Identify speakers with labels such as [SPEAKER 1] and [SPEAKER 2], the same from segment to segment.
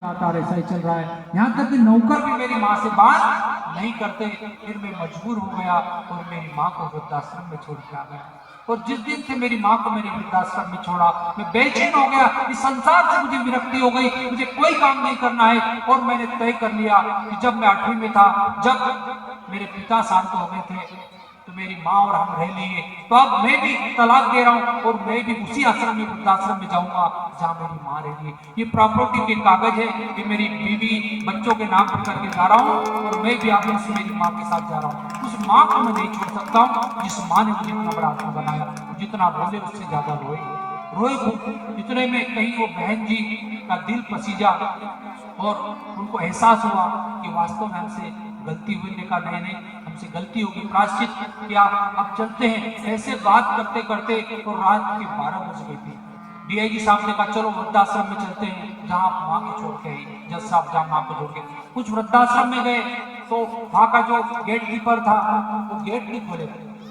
[SPEAKER 1] लगातार ऐसा ही चल रहा है। यहाँ तक कि नौकर भी मेरी माँ से बात नहीं करते। फिर मैं मजबूर हो गया और मेरी माँ को वृद्धाश्रम में छोड़ के आ गया। और जिस दिन से मेरी माँ को मेरे वृद्धाश्रम में छोड़ा, मैं बेचैन हो गया। इस संसार से मुझे विरक्ति हो गई, मुझे कोई काम नहीं करना है। और मैंने तय कर लिया कि जब मैं 8वीं में था, जब मेरे पिता शांत हो गए थे, तो मेरी माँ और हम रह लिए। तो अब मैं भी तलाक दे रहा हूँ और मैं भी उसी आश्रम में, वृद्धाश्रम में जाऊंगा जहाँ मेरी माँ रही है। ये प्रॉपर्टी के कागज है, ये मेरी बीवी बच्चों के नाम पर करके जा रहा हूँ और मैं भी आगे से मेरी माँ के साथ जा रहा हूँ। उस माँ को मैं नहीं छोड़ सकता हूँ जिस माँ ने मुझे इतना बड़ा आदमी बनाया। जितना बोले उससे ज्यादा रोए रोए। इतने में कहीं वो बहन जी का दिल पसीजा और उनको एहसास हुआ कि वास्तव में हमसे गलती हुई। ने कहा नहीं नहीं, हमसे गलती होगी, प्रायश्चित किया, अब चलते हैं। ऐसे बात करते करते तो रात के 12 बज गई थी। डीआईजी साहब ने कहा चलो वृद्धाश्रम में चलते हैं जहाँ आप माँ को छोड़ के आई। जज साहब जहाँ माँ को छोड़ के कुछ वृद्धाश्रम में गए तो वहाँ का जो गेट कीपर था वो गेट नहीं खोले।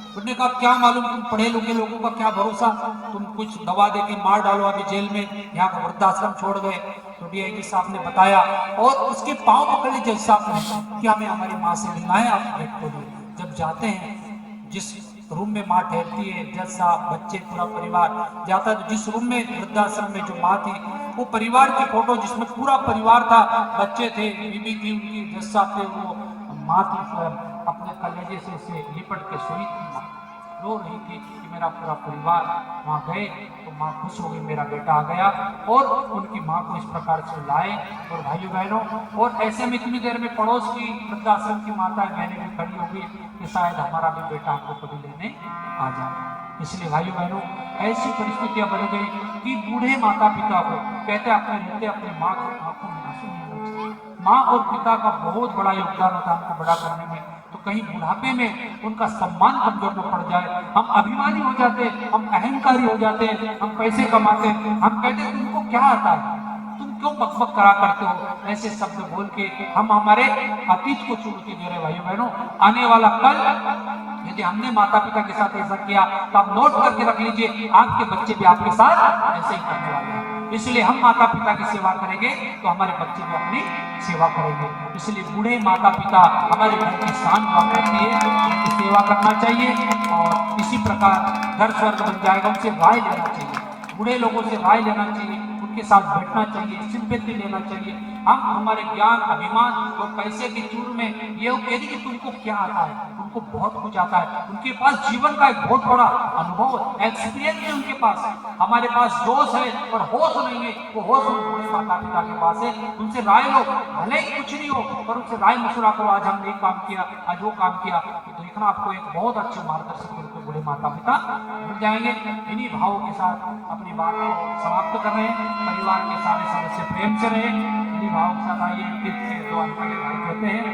[SPEAKER 1] उन्होंने कहा क्या मालूम, तुम पढ़े लिखे लोगों का क्या भरोसा, तुम कुछ दबा दे के मार डालो अभी जेल में, यहाँ का वृद्धाश्रम छोड़ गए। तो डीआईजी साहब ने बताया और उसके पांव पकड़े जज साहब ने कि हमें हमारी माँ से मिलना है, आप गेट खोलिए। जब जाते हैं जिस रूम में माँ ठहरती है, जज साहब, बच्चे, पूरा परिवार जाता है। तो जिस रूम में वृद्धाश्रम में जो माँ थी, वो परिवार की फोटो जिसमें पूरा परिवार था, बच्चे थे, बीबी थी उनकी, जज साहब थे, वो माँ थी स्वयं अपने कलेजे से लिपट के सोई थी। माँ रो रही थी कि मेरा पूरा परिवार वहाँ गए। तो माँ खुश हो गई, मेरा बेटा आ गया। और उनकी माँ को इस प्रकार से लाए। और भाइयों बहनों, और ऐसे में इतनी देर में पड़ोस की वृद्धाश्रम की माता बहनें भी खड़ी हो गई कि शायद हमारा भी बेटा हमको कभी लेने आ जाए। इसलिए भाइयों बहनों, ऐसी परिस्थितियां बन गई कि बूढ़े माता पिता को कहते अपने रहते अपनी माँ की आंखों में आंसू नहीं आने चाहिए। माँ और पिता का बहुत बड़ा योगदान होता है हमको बड़ा करने में। तो कहीं बुढ़ापे में उनका सम्मान कमजोर न पड़ जाए, हम अभिमानी हो जाते, हम अहंकारी हो जाते, हम पैसे कमाते, हम कहते तुमको क्या आता है, तुम क्यों बकबक करा करते हो, ऐसे शब्द बोल के हम हमारे अतीत को चुनौती दे रहे। भाइयों बहनों, आने वाला कल यदि हमने माता पिता के साथ ऐसा किया तो आप नोट करके रख लीजिए, आपके बच्चे भी आपके साथ ऐसे ही करने वाले हैं। इसलिए हम माता पिता की सेवा करेंगे तो हमारे बच्चे भी अपनी सेवा करेंगे। इसलिए बूढ़े माता पिता हमारे घर की शान हुआ करती है, उनकी सेवा करना चाहिए। और इसी प्रकार घर स्वर्ग बन जाएगा। उनसे राय लेना चाहिए, बूढ़े लोगों से राय लेना चाहिए, उनके साथ बैठना चाहिए, सिंपैथी लेना चाहिए। हम हमारे ज्ञान, अभिमान और पैसे की चूर में ये कहते कि तुमको क्या आता है, उनको बहुत कुछ आता है। उनके पास जीवन का एक बहुत बड़ा अनुभव, एक्सपीरियंस है उनके पास। हमारे पास जोश है और होश नहीं है, वो होश उन बूढ़े माता पिता के पास है। उनसे राय लो, भले ही कुछ नहीं हो पर उनसे राय मशुरा करो, आज हमने एक काम किया, आज वो काम किया, तो देखना आपको एक बहुत अच्छे मार्गदर्शक रूप में बूढ़े माता पिता मिल जाएंगे। इन्हीं भावों के साथ अपनी बात को समाप्त कर रहे हैं। परिवार के सारे सदस्य प्रेम से रहे, इन्हीं भावों के साथ आइए दो अंक कहते हैं।